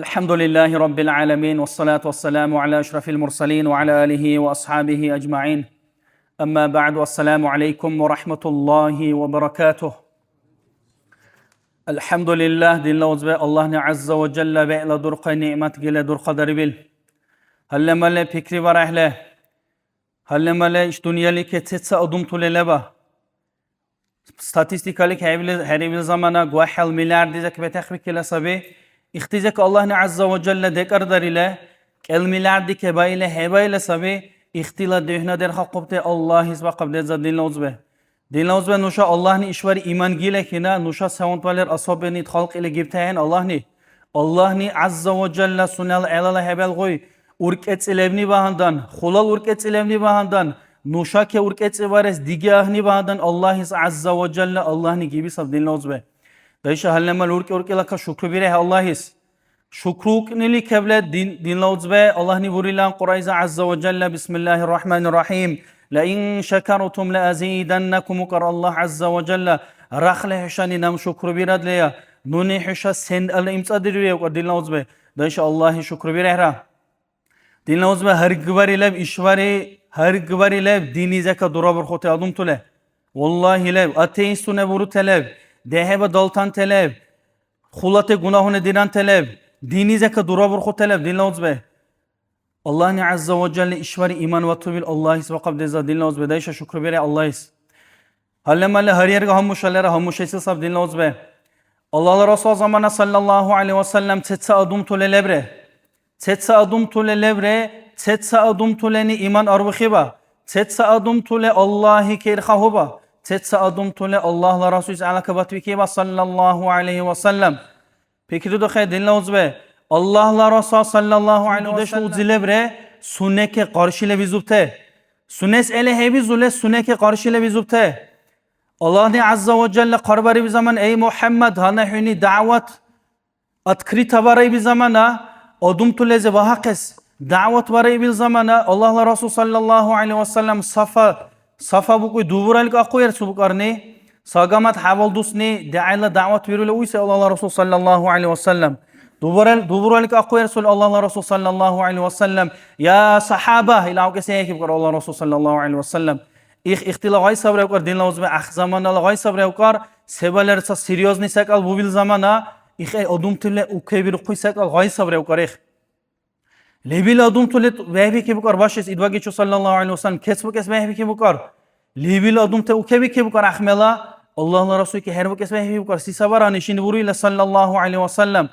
الحمد لله رب العالمين والصلاة والسلام على أشرف المرسلين وعلى آله وأصحابه أجمعين أما بعد والسلام عليكم ورحمة الله وبركاته الحمد لله دين لوزبه الله عز وجل بألا درق نعمت جل در قدر بيل هل ملا فكري ورحله هل ملا إش دنيا لك تتسا أدم تللبه ستاتستيكالك her bir zamana guahal milyar diyecek ve tekbik ile sabi İhtizek Allah Azza ve Celle dekardar ile kel milyar dike bayle heba ile sabi ihtila dehna der hakkubte Allah hizba qabde za dinla uzbe nuşa Allah ni işvari iman gile kina nuşa savantvaler asabeni halk ile gibtayen Allah ni Azza ve Celle sunal elala hebel goy urket ilevni bahandan khulal urket ilevni bahandan nuşa ke urket ibares digahni bahandan Allah Azza ve Celle Allah ni gibi sab dinla uzbe Dayşa hallemal urke laka şükür bire Allah'is. Şükruk nili kevle din lauzbe Allah ni vurilan Qurayza azza ve celle Bismillahirrahmanirrahim. La in şekertum la azidannakum ukar Allah azza ve celle. Rakhle hüşani nam şükür biradleya. Nuni hüşa send al imtsadiriye ukar din lauzbe. Dayşa Allah'ı şükür bire ra. Din lauzbe her gıvari lev işvari her gıvari lev dini zeka durabur khote adum tule. Wallahi lev ateistune vuru telev. Dehebe daltan telev, khulate günahune diran telev, dini zeka durabur khu telev, dinla uzbe. Allah ni azza ve celle işvari iman ve tubil Allah'is ve kabdeza dinla uzbe. Dayşa şükür bere Allah'is. Hallemalle her yerge hammuşalere hammuşesi sab dinla uzbe. Allah Resulü zamana sallallahu aleyhi ve sellem tetsa adum tule lebre. Tetsa adum tule lebre, tetsa adum tuleni iman arvıkhiba. Tetsa adum tule Allah'i keirkhahuba. Tetsa adım tule Allah'la Resulü alakabat vikiba sallallahu aleyhi ve sellem. Peki de dokey dinle uzbe. Allah'la Resulü sallallahu aleyhi ve sellem zilebre suneke karşıyla bizubte. Sunes ele hebi zule suneke karşıyla bizubte. Allah ni azza ve celle karbari bir zaman ey Muhammed hana huni davet atkri tabaray bir zamana adım tule ze vahakes davet varay bir zamana Allah'la Resulü sallallahu aleyhi ve sellem Safa buku duburalik akuyar subukarni sagamat havaldusni da'ila da'vat virule uysa Allah Rasul sallallahu aleyhi ve sellem duburalik akuyar sul Allah Rasul sallallahu aleyhi ve sellem ya sahaba ila ke seyki bukar Allah Rasul sallallahu aleyhi ve sellem ihtila gay sabra ukar dinla uzbe ah zamana gay sabra ukar sebaler sa seriozni sakal bu bil zamana odum tille ukebir kuy sakal gay sabra ukar Lebil adum tulet vehbi ki bukar başes idvagi çu sallallahu aleyhi ve sellem kesbu kes vehbi ki bukar. Lebil adum te ukebi ki bukar ahmela Allah'la Resulü ki her bu kes vehbi bukar sisa var hani şimdi vuruyla sallallahu aleyhi ve sellem.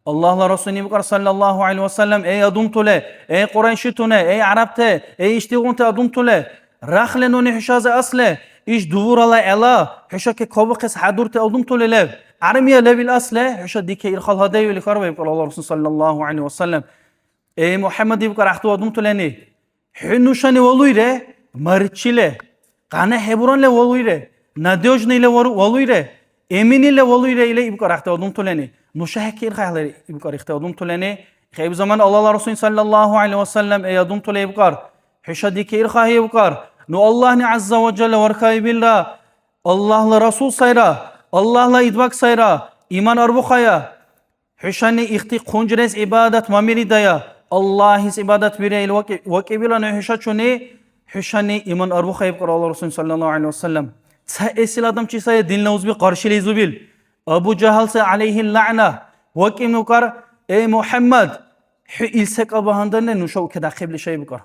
Allah'la Resulü bukar sallallahu aleyhi ve sellem ey adum tule ey Kureyşi tune ey Arapte ey iştiğun te adum tule rahle noni hüşaze asle iş duvurala ela hüşa ke kobu kes hadur te adum tule lev. Armiye lebil asle hüşa dike irkhal hadeyi likar ve bukar Allah Resulü sallallahu aleyhi ve sellem. Ey Muhammed ibukar ahtu adum tuleni. Hünuşani voluyre, mariçile, kane heburanle voluyre, nadejne ile voluyre, emin ile voluyre ile ibukar ahtu adum tuleni. Nuşahki irkhayları ibukar ahtu adum tuleni. Khayb zaman Allah Resulü sallallahu aleyhi ve sellem ey adum tule ibukar. Hüşadiki irkhahi ibukar. Nu Allah ni azza ve celle varkayı billah. Allah'la Resul sayra, Allah'la idvak sayra, iman arbukhaya. Hüşani ihti kuncres ibadet mamiri daya. Allah'is ibadet bireyle vakibilan hüşaçuni hüşani iman arbu khayb kar Allah Resulü sallallahu aleyhi ve sellem. Sa esil adam çisaya dinle uzbi karşılı izubil. Abu Cehal se aleyhi la'na. Vakim nukar ey Muhammed. İlsek albahandan ne nuşa ukeda qibli şey bukar.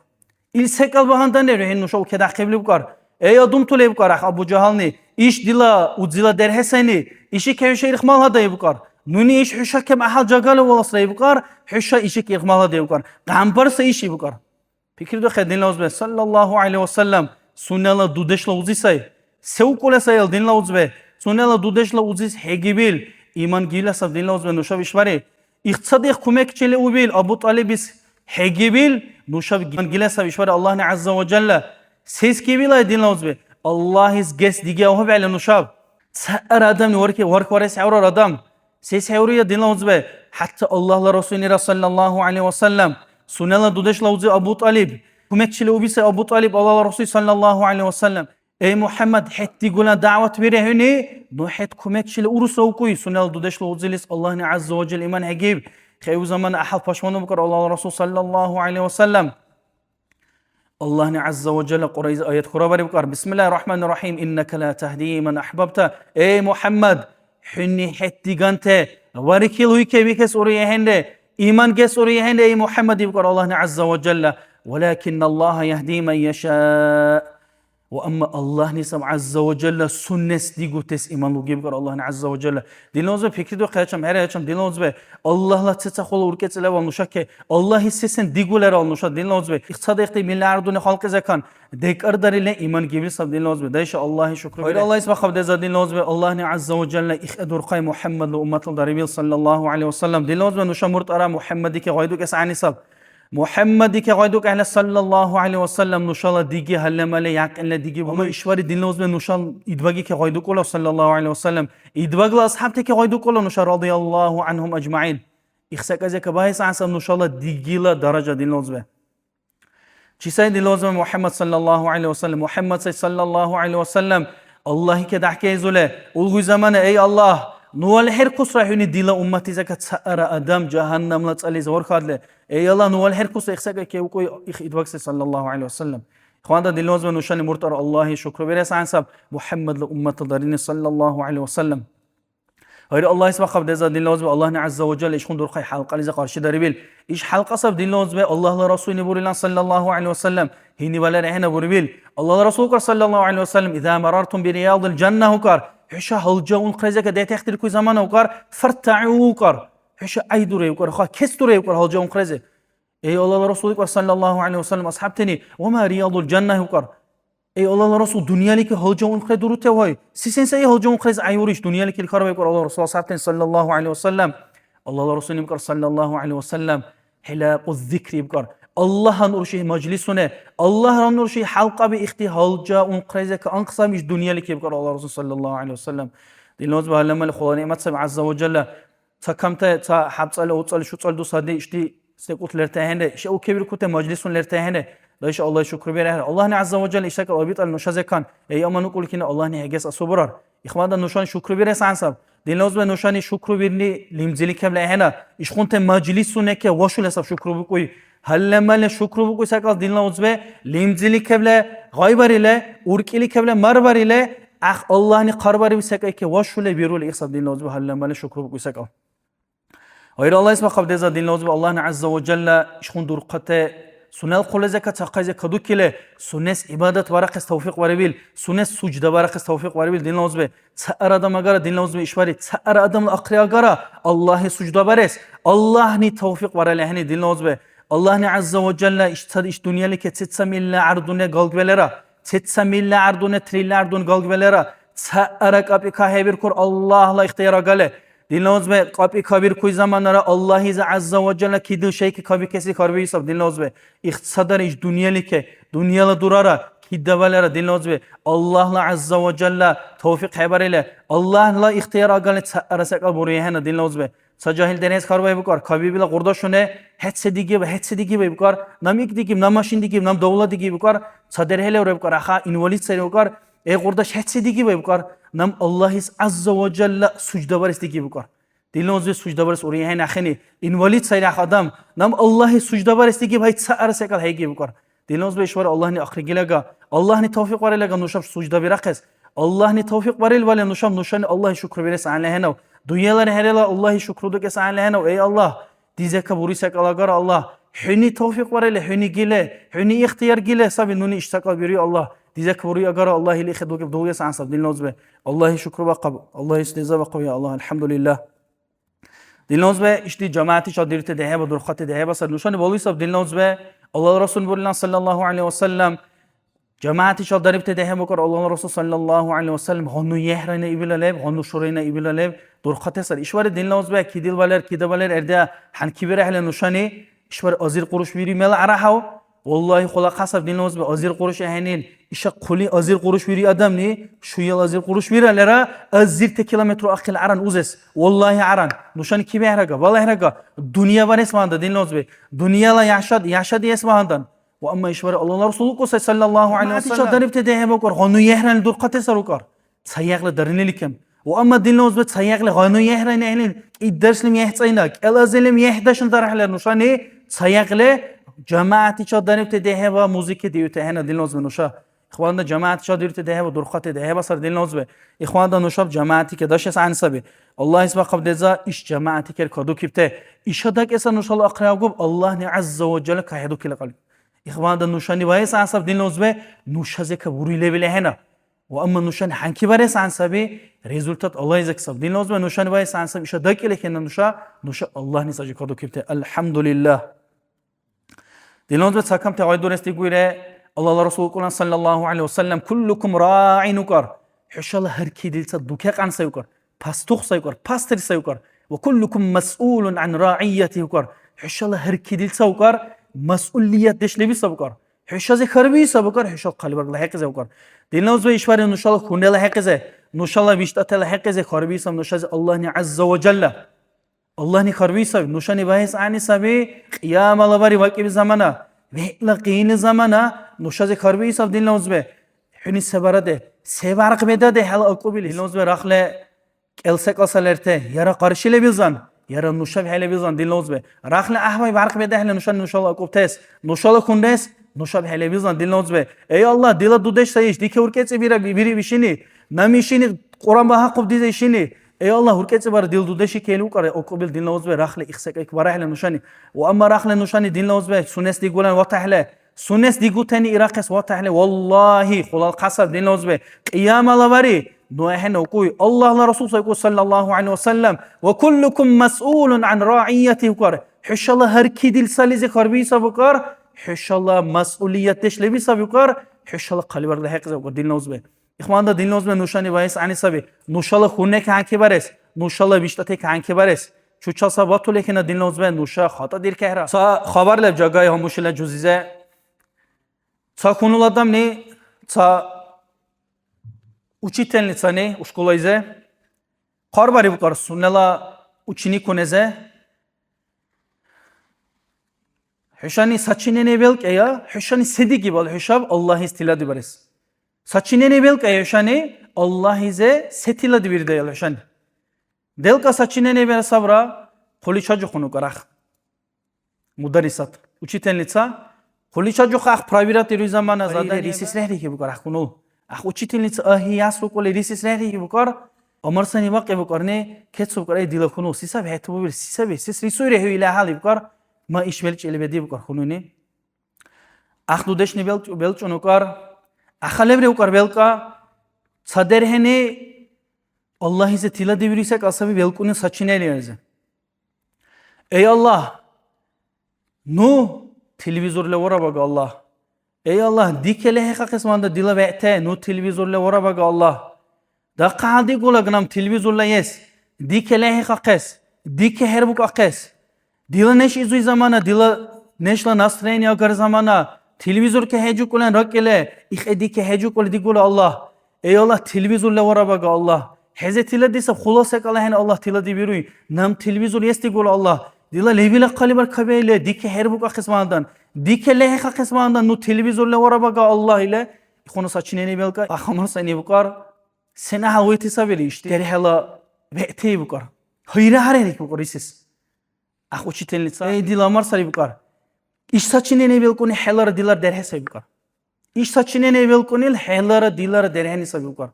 İlsek albahandan ne rehin nuşa ukeda qibli bukar. Ey adum tule bukar Abu Cehal ni. İş dila udzila derheseni. İşi kevşe irkhmal haday bukar. Nuni iş hüşa kem ahal jagalı olasrayı bukar, hüşa işi ki ikmala diye bukar. Gambarsa işi bukar. Fikir de khedin lauzbe sallallahu aleyhi ve sellem sunnala dudeşla uzisay. Sevkule sayal din lauzbe. Sunnala dudeşla uzis hegibil. İman gila sav din lauzbe nuşav işvari. İqtisadi kumek çele ubil. Abu Talibis hegibil. Nuşav iman gila sav işvari Allah ne azza ve celle. Ses gibilay din lauzbe. Allah'is ges dige ohu be'le nuşav. Sa'ar adam ni vark vares avrar adam. Ses hevriye dinle uzbe. Hatta Allah'la Resulü sallallahu aleyhi ve sellem. Sunela dudeşla uzi Abu Talib. Kumekçili ubise Abu Talib Allah'la Resulü sallallahu aleyhi ve sellem. Ey Muhammed hetti gula davet verehini. No het kumekçili ursa ukuy. Sunela dudeşla uzilis Allah'ın azze ve celle iman hegib. خیو زمان احل پشمانو بکر الله رسول صلی الله علیه و سلم الله عز وجل قريز آيات خرابري بكار بسم الله الرحمن الرحيم إنك لا تهدي من أحببت أي محمد حني حتي جنته وركيل ويكي بك سوريا هنده إيمان كسوريا هنده أي محمد بكار الله عز وجل ولكن الله يهدي من يشاء وأما الله نسم عز وجل سنة ديجو تس إيمان لو جيبكر الله عز وجل دينوز به فكري دو خيرشم هريشم دينوز به الله لا تتخول وركت له ونشك الله هسسن ديجو لرا ونشا دينوز به اقتصاد اختي ملياردون خلق زكان ديك أردر له إيمان جيبي سب دينوز به دايش الله شكر خير الله يسبح خب دزا دينوز به الله عز وجل إخدر قاي محمد لأمة الدربيل صلى الله عليه وسلم دينوز به نشا مرت أرى محمد كي غايدو كس عني سب محمد كي غايدوك أهل صلى الله عليه وسلم نشال ديجي هل ماله يعق إلا ديجي وما إشواري دين لوز بنشال إدواجي كي غايدوك الله صلى الله عليه وسلم إدواج الأصحاب كي غايدوك الله نشال رضي الله عنهم أجمعين إخسك أزك باهس عسى نشال ديجي لا درجة دين لوز به شيء دين لوز محمد صلى الله عليه وسلم محمد صلى الله عليه وسلم الله كده حكي زله أولغو زمان أي الله نوال هركوس رايحوني ديلا أمتي زكاة سأرى أدم جهنم لا تسألي زور خادله أي الله نوال هركوس إخساك كي وكوي إدواكس صلى الله عليه وسلم إخوان دا ديلوز ونوشان مرتر الله شكر بريس عن سب محمد لأمة الدارين صلى الله عليه وسلم غير الله يسمع قبل ذا ديلوز الله عز وجل إيش خندور خي حلقة لذا قارش داربيل إيش حلقة صب ديلوز الله لرسول نبور صلى الله عليه وسلم هني ولا رهنا بربيل الله لرسولك صلى الله عليه وسلم إذا مررتم برياض الجنة هكار حشا هالجون قريزة كده تختار كل زمان وكار فرتعوا وكار حشا أي دوري وكار خا كس دوري وكار هالجون قريزة أي الله رسولك صلى الله عليه وسلم أصحابتني وما رياض الجنة وكار أي الله رسول دنيا لك هالجون قريزة دورته وهاي سيسن سي هالجون قريزة عيوريش دنيا لك الكرب وكار الله رسول أصحابتني صلى الله عليه وسلم الله رسول وكار صلى الله عليه وسلم حلاق الذكر وكار الله نورشي مجلسونه الله نورشي حلقة بإختي هالجا ونقريزة كأنقصة مش دنيا لك يبقى الله رسول صلى الله عليه وسلم دينوز بهاللما الخلا نعمت سب عز وجل تكمت حبس على وصل شو تصل دوس هذي اشتي سكوت لرتهنه شو كبير كوت مجلس لرتهنه ليش الله شكر بيره الله عز وجل إشتكى أبيت النشاز كان أي أما نقول كنا الله نهجس أصبرار إخوان النشان شكر بيره سانسب دينوز بنشان شكر بيرني لمزلي كمله هنا إيش كنت مجلسونه كواشل حساب شكر بكوي هل مال شكر بكوي سكال دين لوز به لمزلي كمله غايبريله أوركيلي كمله مربريله أخ الله ني قربري بسكال كواشل بيرول إخساب دين لوز به هل مال شكر بكوي سكال غير الله اسمه قبل ذا دين لوز به الله عز وجل إيش كن درقته سنة خلزة كتاقيزة كدو كله سنة عبادة ورقة توفيق وربيل سنة سجدة ورقة توفيق وربيل دين لوز به تأر آدم أجرا دين لوز به إشواري تأر آدم الأقري أجرا الله سجدة برس الله ني توفيق ورلهني دين لوز به الله ني عز وجل إشتاد إش دنيا لك تتسمي الله عردونه قلق بلرا تتسمي الله عردونه تريل عردون قلق بلرا تأرك أبي كهبير كور الله لا اختيار قاله دين لوز به قابي كبير كوي زمان نرى الله عز وجل كيدو شيء كابي كسي كاربي يسب دين لوز به اقتصادر إيش دنيا لك دنيا لا دورارا كيدا ولا دين لوز به الله عز وجل توفيق حبر له الله لا اختيار قال تأرسك أبوريه هنا دين لوز به سجاهل دنيس كاربي بكار كابي بلا قرداشونه هت سديجي بكار ناميك ديجي ناماشين ديجي نام دولة ديجي بكار صدر هلا ورب كار أخا إنواليد سير بكار قرداش هت سديجي بكار نام الله عز وجل سجدة برس ديجي بكار دلنوز سجدة برس أوريه هنا خني إنواليد سير خدام نام الله سجدة برس ديجي بهاي تسأر سكال هيجي بكار دلنوز بيشوار الله ني أخرج لجا الله ني توفيق وري لجا نشاف سجدة برقص الله ني توفيق وري ولا نشاف نشان الله شكر برس على هنا دنيا لنا هلا الله شكر دوك على هنا وأي الله ديزك بوريسك الله جرا الله حني توفيق وري له حني جله حني اختيار جله سب إنني اشتكى بري الله ديزك بوري أجرا الله اللي خدوك بدوية عن سب دلنوز به الله شكر بقى الله يستجزا بقى يا الله الحمد لله دلنوز به اشتي جماعتي شادرت دهه و درخت دهه بس نشان بالوی سب دلنوز به الله رسول الله صلى الله عليه وسلم جماعتي شادرت دهه بکر الله رسول صلى الله عليه وسلم هنو یهرینه ایبلالب هنو شورینه ایبلالب درخت سر اشوار دلنوز به کیدل ولر کیده ولر ارده حنکی بره هل نشانی اشوار ازیر قروش بیری مل عرهاو والله خلا قصب دلنوز به ازیر قروش هنین إيش قولي أزير قروش ويري أدمني شو يلا أزير قروش ويرا لرا أزير تكيلومتر أخيل عران أوزس والله عران نوشان كي بيهرقا والله هرقا دنيا بنس ما عندها دين لوزبي دنيا لا يعشد يسمع عندن وأما إشوار الله رسولك صلى الله عليه وسلم شاد درب تديه بكر هنو يهرن دور قتة سرقار سياق لدرني لكم و اما دل نوز به تسایقل غانو یهرین اهل ایدرسلم یهتاینا الازلم یهداشن درحل نوشانی تسایقل جماعتی چه دانیت دهه و موزیک دیوت هنر دل نوز به نوشا اخوان جماعت چه دیوت دهه و درخت دهه و سر دل نوز به اخوان نوشاب جماعتی که داشت عن سبی الله اسم قبل دزا ایش جماعتی که کدو کیپته ایشا دک اصلا نوشال اقرا گوب الله عز و جل که هدو کل قلب اخوان نوشانی وایس عن سب دل نوز به نوشازه که بوری لیبل هنر و اما نوشان حنکی برس عن سبی ريزولتات الله يزك سب دين لازم نوشان بايس عن سب إيش داك إلك إن نوشا الله نساجي كادو كيبته الحمد لله دين لازم تساكم تعاي دورست يقول الله رسول الله صلى الله عليه وسلم كلكم راع نكر حش الله هر كي دلت دوكاق عن سيكر باستوخ سيكر باستر سيكر وكلكم مسؤول عن راعيته كر حش الله هر كي دلت سيكر مسؤولية دش لبي سبكر حش از خربي سبكر حش قلب الله هيك سبكر دين لازم إيشوار نوشال خونه الله هيك زه نوشالا بیشتر حق از خاربی سام نوشاز الله نی عز و جل الله نی خاربی سام نوشانی باعث عنی سبی قیام الله باری وقتی زمانه وقتی قین زمانه نوشاز خاربی سام دین لازمه حنی سبارده سبارق بداده حال اقبلی لازمه رخله السک اصلرته یارا قارشیل بیزن یارا نوشاب حال بیزن دین لازمه رخله احوای برق بده حال نوشالا اقبتس نوشالا کندس نوشاب حال بیزن دین لازمه ای الله دیلا دودش سایش دیکه ورکت بیری بیشینی نمیشینی قرآن با حق دیده شینی ای الله هرکت بار دل دودشی کلو کاره اقبل دین لازمه رخله اخسک اکباره حال نوشانی و اما رخله نوشانی دین لازمه سنس دیگولن و تحله سنس دیگو تنی عراقس و تحله والله خلال قصب دین لازمه قیام الله باری نوحه نوکوی الله رسول صلی الله علیه وسلم و کلکم مسئول عن راعیته کاره حش الله هر کی دل سالیز خربی سبکار حش الله مسئولیت دشلبی سبکار حش الله قلب الله حق زبکار دین لازمه إخوان ده دين لازم نوشانی باعث عنی سبی نوشال خونه که هنکی برس نوشال بیشتر که هنکی برس چو چه سبات تو لیکن دین لازم نوشا خاطر دیر که را تا خبر لب جاگای هموشیل جزیزه تا کنولادم نی تا учитель نی ушکولایزه کار باری بکار سونلا ученик کنزه حشانی سچینه نیبل که یا حشانی سدی کی بال حشاب الله استیلادی برس Saçine ne belka yaşani Allah ize setila dibir de yaşani. Delka saçine ne bel sabra koli çocuk onu karak. Mudarisat. Учительница koli çocuk ah pravirat iri zamana zada risisleri ki bu karak kunu. Ah учительница ahi yasu koli risisleri ki bu kar. Amar sani bak bu kar ne ketsu kar dila kunu sisa be tu bir sisa be sis risu rehu ila hali bu kar ma işvelç elbedi bu kar kunu ne. Ah dudeş ne belç onu kar. Akhalebre ukar belka saderhene Allah ise tila devirsek asabi belku'nun saçını eleyerze. Ey Allah nu televizorla vara baga Allah. Ey Allah dikele heka kısmanda dila ve'te nu televizorla vara baga Allah. Da qaldi gola gnam televizorla yes. Dikele heka kes. Dike herbuk akes. Dila neş izuy zamana dila neşla nasreni agar zamana televizor ke hecu kulen rakele ihedi ke hecu kul digul Allah ey Allah televizorla vara baga Allah Hazreti dise khulasa kala hen Allah tila dibiruy nam televizor yesti gol Allah dila levile kaliber kabele dike herbuka kısmandan dike leha kısmandan nu televizorla vara baga Allah ile konu saçine ne belka ahamar seni bukar sena haveti sabeli işte terhala ve'te bukar hayra harek bukar isis ah učitelnica ey dilamar sari bukar İş saçine ne belkoni helara dilar derhe sabukar. İş saçine ne belkoni helara dilar derheni sabukar.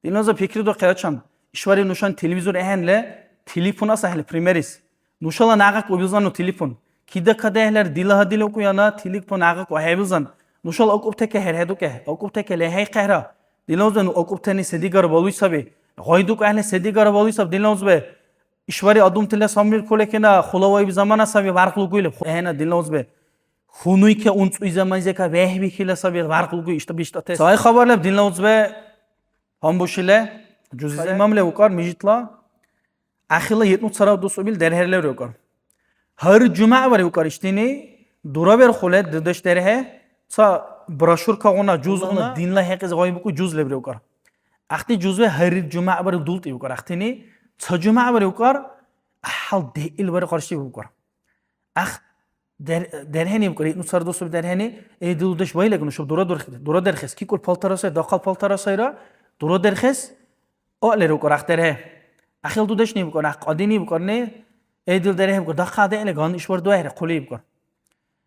Dinoza fikri do keraçam. İşvari nuşan televizor ehenle telefona sahle primeris. Nuşala nagak obizan o telefon. Kida kadehler dilaha dil okuyana telefon nagak o hebizan. Nuşal okup teke herheduke. Okup teke lehey qehra. Dinoza okup teni sedigar baluy sabi. Gayduk ehle sedigar baluy sab dinoz be. İşvari adum tile samir kolekena xulavay bir zamana sabi varqlu guyle. Ehena dinoz be. Xunuy ke unts uyzamazye ka vehbi kila sabi varqlu guy işte bişta tes. Say xabarlab dinoz be. Hamboşile cüzize imam levukar mijitla akhila 70 sara dostu bil derherler yokar. Her cuma var yokar iştini duraber khole dedeş derhe sa broşur ka ona cüzuna dinla heqiz gaybu ku cüz lebre yokar. Axti cüzve her cuma var dult yokar. Axtini sa cuma var yokar ahal değil var qarşı yokar. Ax derheni yokar 70 sara dostu derheni duldeş bayla kunu şu dura derxes ki kol paltarasa daqal paltarasayra Dura derxes آله رو کار اختره اخیل دودش نیم کن اقادی نیم کن نه ای دل دره هم کن دخاده اله گان ایشور دوه قلی بکن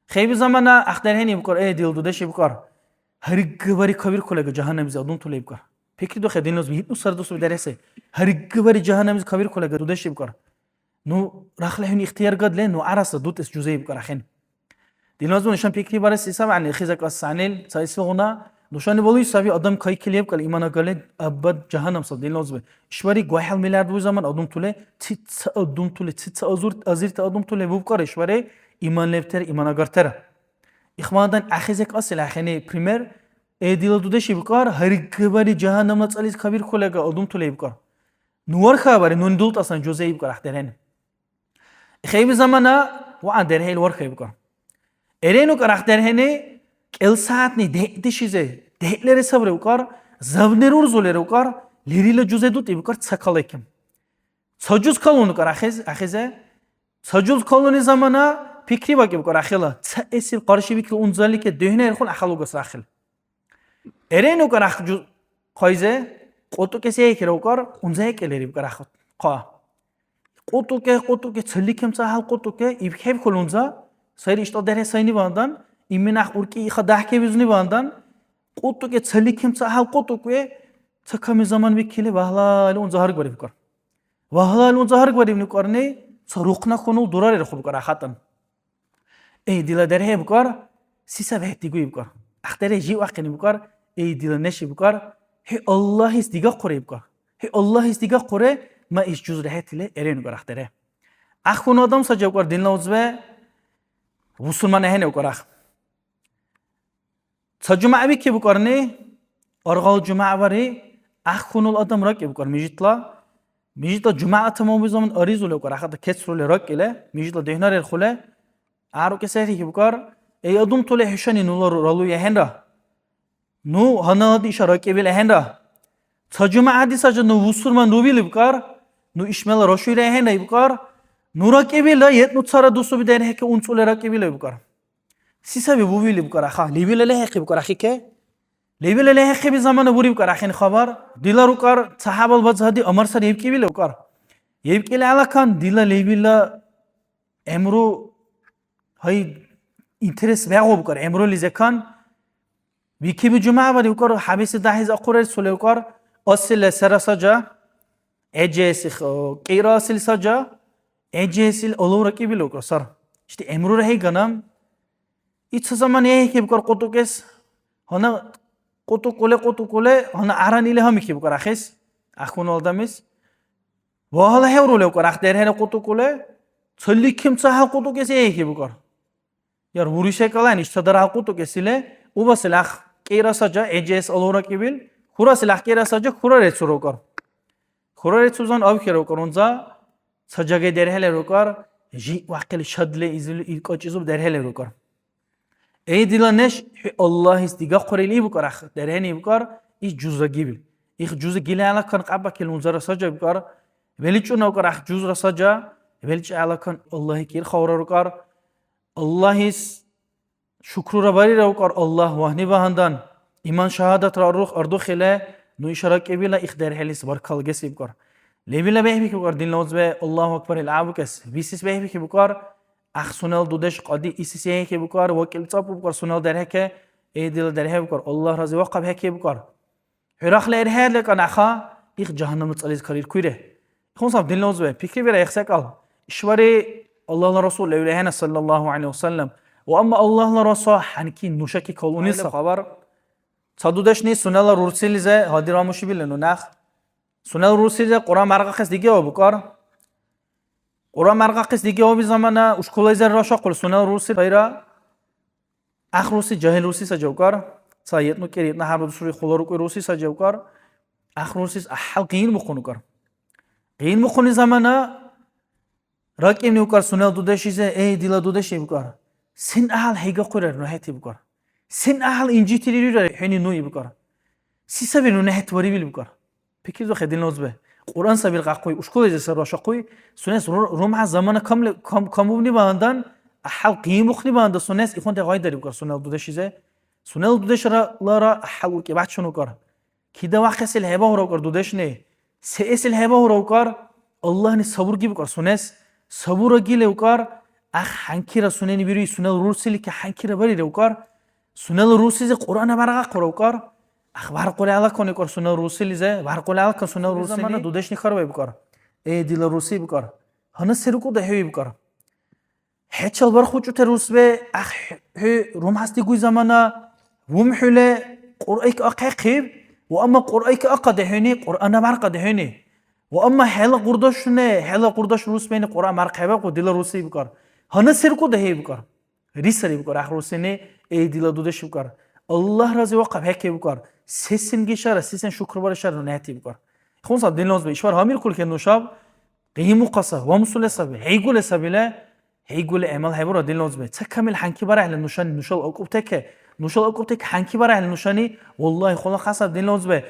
خیلی زمانه اختره نیم کن ای دل دودش بکن هر گواری کبیر کله جهنم زادون تو لیب کن فکر دو خدین لازم هیچ نصر دوست بدرسه هر گواری جهنم کبیر کله دودش بکن نو رخله هنی اختیار قد له نو عرس دوت اس جزئی بکن خین دینازون نشان فکری برای سیستم علی خیزک اسانیل سایس فونا نشانی بولی سوی آدم کای کلیب کل ایمان اگله ابد جهنم صد دینازون اشواری گوهل میلیارد وی زمان آدم طوله تیت ازیر تا آدم طوله بکار اشواری ایمان لبتر ایمان اگرتر اخوانان اخیزک اصل اخینی پریمر ایدیل دودشی بکار هر گواری جهنم نتسالیز کبیر کله آدم طوله بکار نور خبری نون دولت اصلا جزئی بکار اخترین خیلی زمانه وعد درهیل ور خیلی بکار ارینو کار اخترینه کل ساعت نی دهیشه دهیلره صبر بکار زبنرور زوله بکار لیریل جزئی دوتی بکار سکاله کم سجوز کالونو کار اخیزه سجوز کالونی زمانه فکری باقی بکار اخیلا تأثیر قارشی بیکل اونزالی که دهنه ارخون اخلو گس اخیل ارینو کار اخجو خایزه قطو کسی یکی رو کار اونزایی که لیری بکار اخت قا قطو که چلی کم سال قطو که ایبکیب کلونزا سری اشتاد دره سینی باندن ایمن اخ اورکی ایخا ده که بیزنی باندن قطو که چلی کم سال قطو که تکمی زمان بیکیله وحلال اونزا هرگ بری بکار وحلال اونزا هرگ بری بکار نه سروخنا خونو دوراری رخو بکار اخاتن ای دیل دره بکار سیسا بهتی گوی بکار اختره جی وقتی بکار ای دیل نشی بکار هی الله است دیگه قره بکار هی الله است دیگه قره ما ایش جز رهتیله ارین بکار اختره اخون آدم سجا بکار دین لوزبه مسلمان هنه بکار اخ سجمع بی که بکار نه ارغال جمع وری اخون الادم را که بکار میجیتلا جمعه تمام بزمن آریزو له بکار اخت کسر له را کله میجیتلا دهنار الخله عارو که سری که بکار ای آدم توله هشانی نولار رالوی هنرا نو هنها دیش را که بیل هنرا سجمع عدی سجا نو مسلمان نو بیل بکار نو اشمال راشوی ره هنرا بکار نو را که بیل یت نو سارا دوستو بیداره که اون توله را که بیل بکار سیسا بی بو بیل بکار اخا لیبیل له که بکار اخی که لیبیل له که بی زمان بوری بکار اخین خبر دیلا رو کار صحاب الباز هدی عمر سر یب که بیل بکار یب که له کان دیلا لیبیل امرو های اینترس بیاغو بکار امرو لیزه کان بیکی بی جمعه ولی بکار حبیس دهیز اقرار سوله بکار اصل سر سجا اجیسی کیرا اصل سجا اجیسی اولو رکی بیلو بکار سر işte امرو رهی گنام ایت زمان یه که بکار قطو کس هنر قطو کله هنر ارانیله همی که بکار اخیس اخون آدمیز و حالا هورو له بکار اخ درهن قطو کله چلی کم چه قطو کسی یه که بکار یار وریشه کلان işte در قطو کسیله او بس لخ کیرا سجا اجیس اولو رکی بیل خورا سلخ کیرا سجا خورا رت سرو کار خورا رت سوزان آب کرو کار اونجا سجاگه درهله رو کار جی وقتی شدله ایزل ایکاچیزو درهله رو کار ای دیلانش الله است دیگه قریلی بکار اخ درهنی بکار ای جزء گیبل ای جزء گیله علا کن قبا کل اونجا را سجا بکار ولی چون نکار اخ جزء را سجا ولی چه علا کن الله کیل خورا رو کار الله است شکر را باری رو کار الله وحنی بهندن ایمان شهادت را روح اردو خله نو اشراق بیلا اخدار هلیس برکال گسی بکار لیبیلا بهمی که بکار دین لوز به الله اکبر العاب کس بیسیس بهمی که بکار اخ سونال دودش قادی ایسیسیه که بکار وکیل صاحب بکار سونال دره که ای دل دره بکار الله رضی وقب هکی بکار هرخل ارهاد لکن اخا ایخ جهنم تسالیز کاریر کویره خون صاحب دین لوز به فکری بیره اخسکال اشواری الله رسول الله صلی الله علیه وسلم و اما الله رسول حنکی نوشکی کلونی خبر صدودش نیست سونال رورسیلیزه هادی راموشی بیلنو نخ سونال رورسیلیزه قرآن مرقاقس دیگه و بکار قرآن مرقاقس دیگه و بی زمانه اشکولایزه راشا قل سونال رورسی غیره اخ روسی جاهل روسی سجاو کار سایت نو کریت نه هر دوسری خلا رو کوی روسی سجاو کار اخ روسی احل قین مخونو کار قین مخونی زمانه راکیم نیو کار سونال دودشیزه ای دیلا دودشی بکار سن احل هیگا قرار نهیتی بکار سن احل اینجی تیری رو هنی نوی بکار سی سبی نو نهت وری بیل بکار پکی دو خدین لوز به قرآن سبیل قاقوی اشکال جسر راش قوی سونس روم ها زمان کامونی باندن احل قیم مخنی باند سونس ایخون تقای داری بکار سونال دودشیزه سونال دودش را لارا احل که بعد شنو کار کی دا وقت سیل هبا رو کار دودش نه Seesil heba hura ukar Allah'ın sabır gibi ukar sunes. Sabura gile ukar hankira suneni biri sunel rusili ki hankira bari ukar. Sunel rusili Kur'an'a baraga kura ukar. Var kule ala koni ukar sunel rusili ze. Var kule ala ka sunel rusili. Zamana dudeşni karvay ukar. Dila rusi ukar. Hana seruku da hevi ukar. Heçal var xuçu terus ve rum hasti guy zamana ومحله قرآن أقيقب وأما قرآن أقدهني قرآن مرقدهني وأما حلا قرداشنه حلا قرداش روس بين قرآن مرقبه قديلا روسي بكار هنا سرقو دهي بكار ريسري بكار أخروسني ديلا دودش بكار الله رضي وقف هيك بكار سيسن جشارة سيسن شكر برشارة نهتي بكار خون صاب دين لازم إشوار همير كل كنو شاب قيمو قصة ومسؤول سبي هيقول سبيله هيقول عمل هيبرا دين لازم تكمل حنكي برا على نشان نشال أقوب تكه نشال أقوب تك حنكي برا على نشاني والله خلا خاصة دين لازم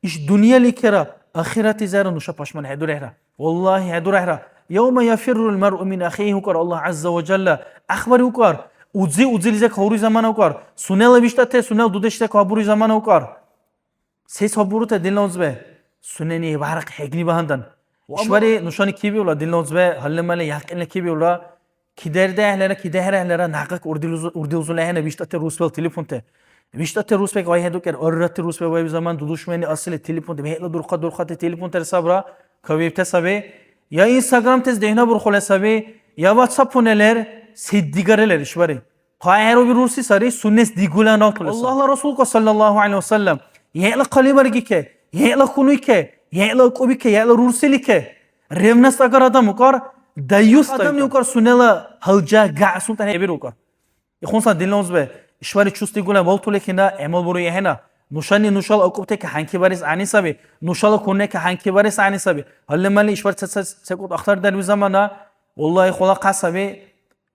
إيش دنيا لكرا آخرتي زار نشا باشمان هدور هرا والله هدور هرا يوم يفر المرء من أخيه وكر الله عز وجل أخبر وكر وزي لزك هوري زمان وكر سنال بيشته سنال دودشته كابوري زمان وكر سيس هبورته دين لازم سنني بارق حقني بهندن إشواري نشاني كيبي ولا دين لازم هل ماله يحكي كيبي ولا كدرده أهلنا كدهره أهلنا نعقك أرديوزله هنا بيشته روسبل تليفونته بيشته روسبل قاي هدو كر أررت روسبل ويا زمان دودوشمني أصل تليفونته بهلا درخت تليفونته سابرا كويبته سبي يا إنستغرام تز دهنا برخله سبي يا واتساب فونلر سيديگرلر إشواري قاهرو بروسي سري سنس ديگولا ناقل الله رسول صلى الله عليه وسلم يلا قليبرگي كه يلا خونوي كه يلا قوبي كه يلا روسلي كه ريمنس اگر آدم وكار دايوس آدم نيوكار سنلا هلجا گا سلطان هبير وكار يخون صار دينلوز به اشواري چوستي گولا ولتوله كنا عمل برو يهنا نوشاني نوشال اقوبته که هنكي باريس عني سبي نوشال كونه که هنكي باريس عني سبي هل مالي اشوار سكوت اختار در زمانه والله خلا قسمي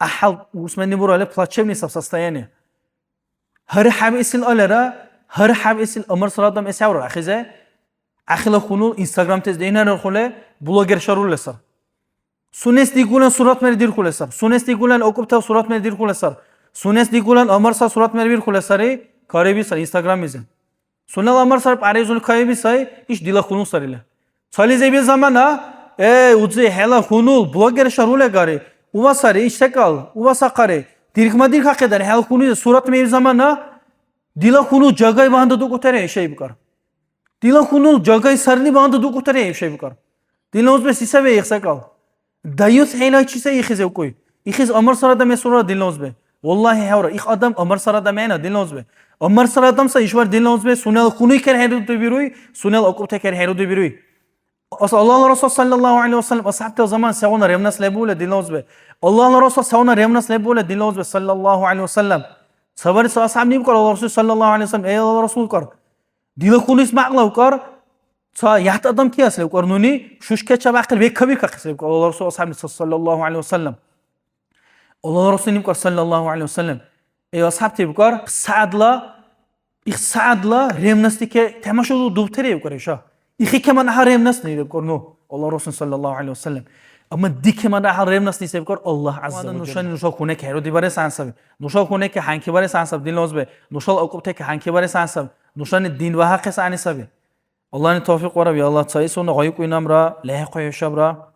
احل عثماني برو له پلاچمني سب سستاينه هر حب اسل الرا هر حب اسل امر صلادم اساور اخيزه اخلا خونو اینستاگرام تز دينار خله بلوگر شارول لسر سونس دیگولن صورت مر دیر خله سر سونس دیگولن اوکوبتا صورت مر دیر خله سر سونس دیگولن امر سا صورت مر بیر خله سر کاری بی سر اینستاگرام میزن سونل امر سر پاریزون کاری بی سای ایش دیلا خونو سریله سالی زبی زمانه اوزی هلا خونو بلوگر شارول گاری اوه سری ایش تکال اوه ساقاری دیرکما دیر خاک داره هلا خونو صورت مر زمانه دیلا خونو جگای باند دو کوتره شی بکار دیلا خونو جگای سرنی باند دو کوتره شی بکار دیلا اوز به سیسه به یخسکال دایوس هیلای چیزه یخیزه کوی یخیز امر سرادا مسورا دیلا اوز به والله هورا ایخ آدم امر سرادا مینا دیلا اوز به امر سرادم سا ایشوار دیلا اوز به سونال خونوی کر هرو دو بیروی سونال اکوب تکر هرو دو بیروی اصل الله رسول صلی الله علیه و سلم اصحاب زمان سونا رمناس لبوله دیلا اوز به الله رسول سونا رمناس لبوله دیلا اوز به صلی الله علیه و سلم صبر سا اصحاب نیم کار الله رسول صلی الله علیه و سلم ای الله رسول کار دیلا خونویس مقلا کار تا یحت آدم کی است لکار نونی شوشکه چه وقت به کبی که قصه لکار الله رسول اصحاب صلی الله علیه و سلم الله رسول نیم کار صلی الله علیه و سلم ای اصحاب تی بکار سعدلا رمناستی که تماشا دوبتری بکارشا ایخی که من هر رمناس نیم بکار نو الله رسول صلی الله علیه و سلم اما دی که من هر رمناس نیست بکار الله عز و جل نوشا خونه که هرو دیواره سانساب نوشا خونه که هنکی باره سانساب دین لازم نوشا اکوبته که هنکی باره سانساب نوشان دین و حق سانی سبی الله توفیق ورا بی الله تسایس اون قایق اینم را له قایش برا